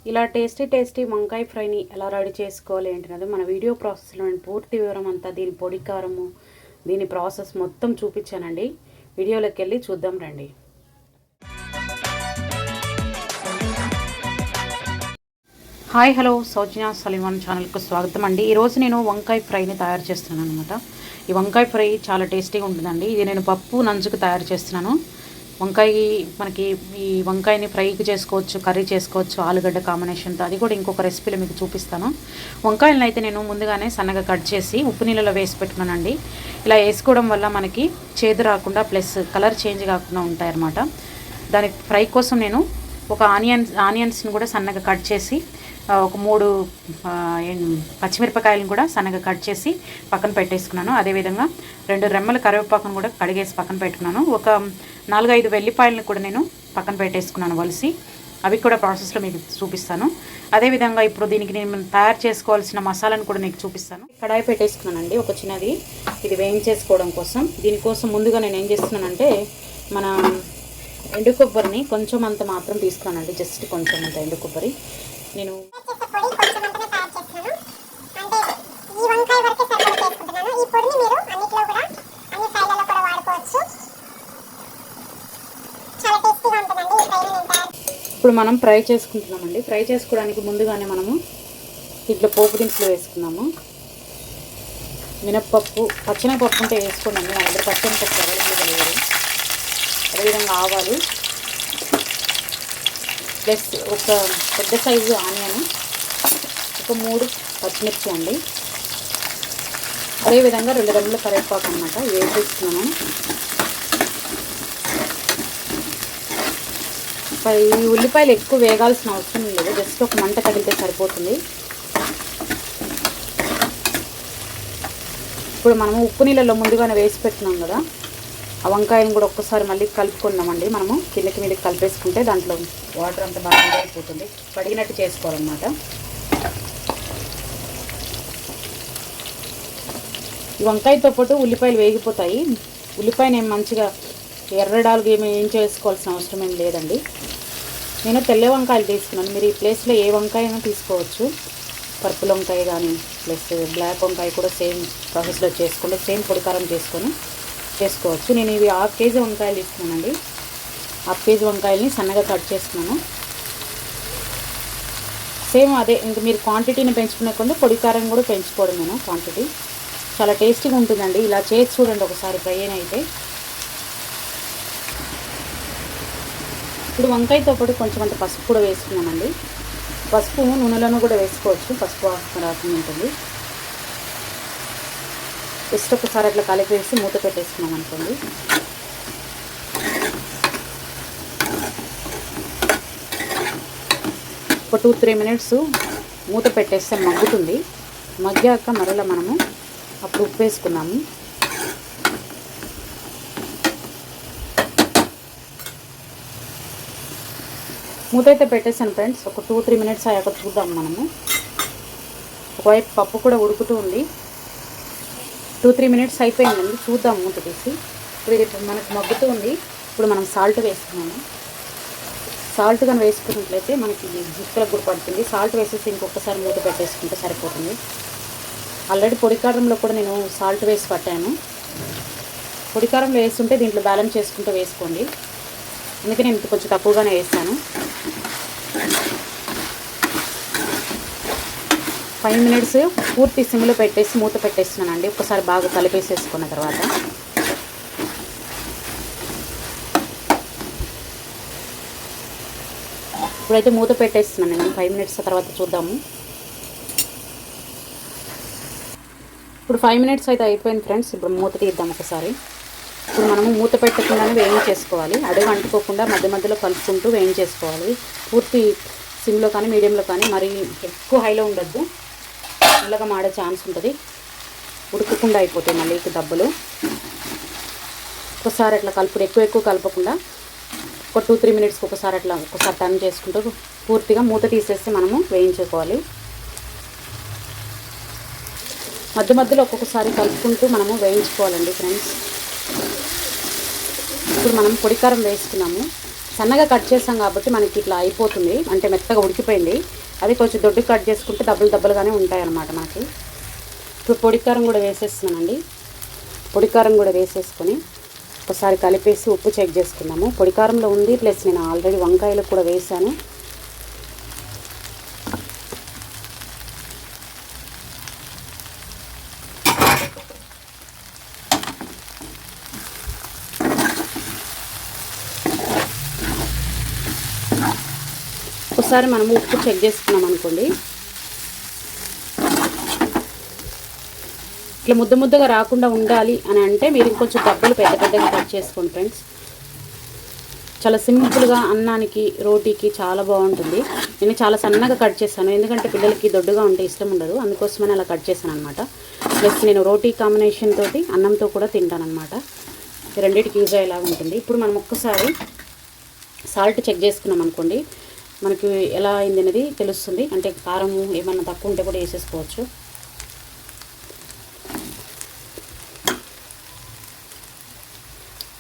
ఇలా టేస్టీ వంకాయ ఫ్రైని ఎలా రెడీ చేసుకోవాలి ఏంటనేది మన వీడియో ప్రాసెస్లో పూర్తి వివరం అంతా దీని పొడి కారము దీని ప్రాసెస్ మొత్తం చూపించానండి. వీడియోలోకి వెళ్ళి చూద్దాం రండి. హాయ్ హలో సౌజన్య సలీమాన్ ఛానల్కు స్వాగతం అండి. ఈరోజు నేను వంకాయ ఫ్రైని తయారు చేస్తున్నాను అనమాట. ఈ వంకాయ ఫ్రై చాలా టేస్టీగా ఉంటుందండి. ఇది నేను పప్పు నంచుకు తయారు చేస్తున్నాను. వంకాయ మనకి ఈ వంకాయని ఫ్రైకి చేసుకోవచ్చు, కర్రీ చేసుకోవచ్చు, ఆలుగడ్డ కాంబినేషన్తో. అది కూడా ఇంకొక రెసిపీలో మీకు చూపిస్తాను. వంకాయలను అయితే నేను ముందుగానే సన్నగా కట్ చేసి ఉప్పు నీళ్ళలో వేసి పెట్టుకున్నానండి. ఇలా వేసుకోవడం వల్ల మనకి చేదు రాకుండా ప్లస్ కలర్ చేంజ్ కాకుండా ఉంటాయన్నమాట. దాని ఫ్రై కోసం నేను ఒక ఆనియన్స్ని కూడా సన్నగా కట్ చేసి ఒక 3 పచ్చిమిరపకాయలను కూడా సన్నగా కట్ చేసి పక్కన పెట్టేసుకున్నాను. అదేవిధంగా 2 రెమ్మల కరివేపాకును కూడా కడిగేసి పక్కన పెట్టుకున్నాను. ఒక 4-5 వెల్లిపాయలను కూడా నేను పక్కన పెట్టేసుకున్నాను వలిసి. అవి కూడా ప్రాసెస్లో మీకు చూపిస్తాను. అదేవిధంగా ఇప్పుడు దీనికి నేను తయారు చేసుకోవాల్సిన మసాలాను కూడా మీకు చూపిస్తాను. కడాయి పెట్టేసుకున్నానండి ఒక చిన్నది, ఇది వేయించేసుకోవడం కోసం. దీనికోసం ముందుగా నేను ఏం చేస్తున్నానంటే మన ఎండు కొబ్బరిని కొంచెం అంత మాత్రం తీసుకున్నానండి. జస్ట్ కొంచెం అంత ఎండు కొబ్బరి నేను ఇప్పుడు మనం ఫ్రై చేసుకుంటున్నామండి. ఫ్రై చేసుకోవడానికి ముందుగానే మనము ఇట్లా పోపు దినుసులు వేసుకున్నాము. మినప్పప్పు, పచ్చెనగపప్పు ఉంటే వేసుకోండి. నా దగ్గర పచ్చెనగపప్పు అవైలబుల్గా లేదు. అదేవిధంగా ఆవాలు ప్లస్ ఒక పెద్ద సైజు ఆనియన్, ఒక 3 పచ్చిమిర్చి అండి. అదేవిధంగా 2 రెమ్మల కరివేపాకు అనమాట వేసేస్తున్నాను. ఈ ఉల్లిపాయలు ఎక్కువ వేగాల్సిన అవసరం లేదు, జస్ట్ ఒక మంట తగిలితే సరిపోతుంది. ఇప్పుడు మనము ఉప్పు నీళ్ళలో ముందుగానే వేసి పెట్టినాం కదా, ఆ వంకాయను కూడా ఒక్కసారి మళ్ళీ కలుపుకుందామండి. మనము కిందకి మీదకి కలిపేసుకుంటే దాంట్లో వాటర్ అంతా బాగా అయిపోతుంది. కడిగినట్టు చేసుకోవాలన్నమాట. ఈ వంకాయతో పాటు ఉల్లిపాయలు వేగిపోతాయి. ఉల్లిపాయను ఏం మంచిగా ఎర్రడాలుగా ఏం చేసుకోవాల్సిన అవసరం ఏం లేదండి. నేను తెల్ల వంకాయలు తీసుకున్నాను. మీరు ఈ ప్లేస్లో ఏ వంకాయనో తీసుకోవచ్చు. పర్పుల్ వంకాయ కానీ ప్లస్ బ్లాక్ వంకాయ కూడా సేమ్ ప్రాసెస్లో చేసుకోండి. సేమ్ పొడికారం చేసుకోవచ్చు. నేను ఇవి 1/2 కేజీ వంకాయలు తీసుకున్నానండి. 1/2 కేజీ వంకాయలని సన్నగా కట్ చేసుకున్నాను. సేమ్ అదే, ఇంక మీరు క్వాంటిటీని పెంచుకునే కొంత పొడికారం కూడా పెంచుకోవడం. నేను క్వాంటిటీ చాలా టేస్టీగా ఉంటుందండి. ఇలా చేసి చూడండి ఒకసారి ఫ్రై అయితే. ఇప్పుడు వంకాయతో పాటు కొంచెం అంత పసుపు కూడా వేసుకున్నామండి. పసుపు నూనెలను కూడా వేసుకోవచ్చు, పసుపు వాసన రాకుండా ఉంటుంది. జస్ట్ ఒకసారి అట్లా కలిపేసి మూత పెట్టేసుకున్నాం అనుకోండి. ఒక 2-3 మినిట్స్ మూత పెట్టేస్తే మగ్గుతుంది. మగ్గాక మరలా మనము అప్పుడు ఉప్పు వేసుకున్నాము. మూత అయితే పెట్టేసాను ఫ్రెండ్స్. ఒక 2-3 మినిట్స్ అయ్యాక చూద్దాం మనము. ఒకవైపు పప్పు కూడా ఉడుకుతూ ఉంది. 2-3 మినిట్స్ అయిపోయిందండి. చూద్దాం మూత తీసి. ఇప్పుడు ఇది మనకు మగ్గుతూ ఉంది. ఇప్పుడు మనం సాల్ట్ వేసుకున్నాము. సాల్ట్ కానీ వేసుకున్నట్లయితే మనకి ముక్కలకు కూడా పడుతుంది. సాల్ట్ వేసేసి ఇంకొకసారి మూత పెట్టేసుకుంటే సరిపోతుంది. ఆల్రెడీ పొడికారంలో కూడా నేను సాల్ట్ వేసి పట్టాను. పొడికారంలో వేస్తుంటే దీంట్లో బ్యాలెన్స్ చేసుకుంటూ వేసుకోండి. అందుకే నేను కొంచెం తక్కువగానే వేస్తాను. 5 మినిట్స్ పూర్తి సిమ్లో పెట్టేసి మూత పెట్టేస్తున్నానండి. ఒకసారి బాగా కలిపేసేసుకున్న తర్వాత ఇప్పుడైతే మూత పెట్టేస్తున్నాను నేను. 5 మినిట్స్ తర్వాత చూద్దాము. ఇప్పుడు 5 మినిట్స్ అయితే అయిపోయింది ఫ్రెండ్స్. ఇప్పుడు మూత తీద్దాం ఒకసారి. ఇప్పుడు మనము మూత పెట్టకుండానే వేయించేసుకోవాలి. అడుగు అంటుకోకుండా మధ్య మధ్యలో కలుపుకుంటూ వేయించేసుకోవాలి. పూర్తి సిమ్లో కానీ మీడియంలో కానీ, మరి ఎక్కువ హైలో ఉండద్దు. నల్లగా మాడే ఛాన్స్ ఉంటుంది. ఉడకకుండా అయిపోతాయి మళ్ళీ దెబ్బలు. ఒకసారి అట్లా కలుపుడు ఎక్కువ కలపకుండా ఒక 2-3 మినిట్స్కి ఒకసారి టర్న్ చేసుకుంటూ పూర్తిగా మూత తీసేసి మనము వేయించుకోవాలి. మధ్య మధ్యలో ఒక్కొక్కసారి కలుపుకుంటూ మనము వేయించుకోవాలండి ఫ్రెండ్స్. ఇప్పుడు మనం పొడికారం వేసుకున్నాము. సన్నగా కట్ చేసాం కాబట్టి మనకి ఇట్లా అయిపోతుంది, అంటే మెత్తగా ఉడికిపోయింది. అది కొంచెం దొడ్డు కట్ చేసుకుంటే దబ్బలుగానే ఉంటాయి అన్నమాట మనకి. ఇప్పుడు పొడి కారం కూడా వేసేస్తున్నానండి. పొడి కారం కూడా వేసేసుకొని ఒకసారి కలిపేసి ఉప్పు చెక్ చేసుకుందాము. పొడి కారంలో ఉంది, ప్లస్ నేను ఆల్రెడీ వంకాయలు కూడా వేసాను. ఒకసారి మనము ఉప్పు చెక్ చేసుకున్నాం అనుకోండి, ఇట్లా ముద్దగా రాకుండా ఉండాలి అని అంటే మీరు ఇంకొంచెం డబ్బులు పెద్దగా కట్ చేసుకోండి ఫ్రెండ్స్. చాలా సింపుల్గా అన్నానికి రోటీకి చాలా బాగుంటుంది. నేను చాలా సన్నగా కట్ చేశాను, ఎందుకంటే పిల్లలకి దొడ్డుగా ఉంటే ఇష్టం ఉండదు, అందుకోసమని అలా కట్ చేశాను అనమాట. ప్లస్ నేను రోటీ కాంబినేషన్ తోటి అన్నంతో కూడా తింటాను అనమాట. రెండింటికి యూజ్ అయ్యేలాగా ఉంటుంది. ఇప్పుడు మనం ఒక్కసారి సాల్ట్ చెక్ చేసుకున్నాం అనుకోండి, మనకి ఎలా అయింది అనేది తెలుస్తుంది. అంటే కారం ఏమన్నా తక్కువ ఉంటే కూడా వేసేసుకోవచ్చు.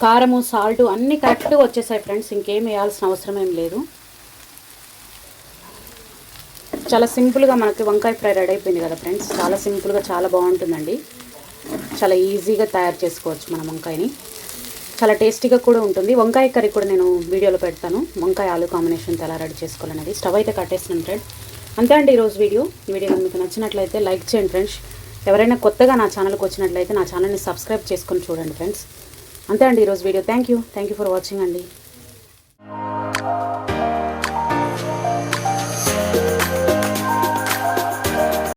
కారము సాల్ట్ అన్నీ కరెక్ట్గా వచ్చేసాయి ఫ్రెండ్స్, ఇంకేం వేయాల్సిన అవసరం ఏం లేదు. చాలా సింపుల్గా మనకి వంకాయ ఫ్రై రెడీ అయిపోయింది కదా ఫ్రెండ్స్. చాలా సింపుల్గా చాలా బాగుంటుందండి. చాలా ఈజీగా తయారు చేసుకోవచ్చు మన వంకాయని. చాలా టేస్టీగా కూడా ఉంటుంది. వంకాయ కర్రీ కూడా నేను వీడియోలో పెడతాను, వంకాయ ఆలు కాంబినేషన్ ఎలా రెడీ చేసుకోవాలనేది. స్టవ్ అయితే కట్టేస్తున్నాను ఫ్రెండ్. అంతే అండి ఈరోజు వీడియో. ఈ వీడియో మీకు నచ్చినట్లయితే లైక్ చేయండి ఫ్రెండ్స్. ఎవరైనా కొత్తగా నా ఛానల్కి వచ్చినట్లయితే నా ఛానల్ని సబ్స్క్రైబ్ చేసుకొని చూడండి ఫ్రెండ్స్. అంతే అండి ఈరోజు video. Thank you for watching అండి.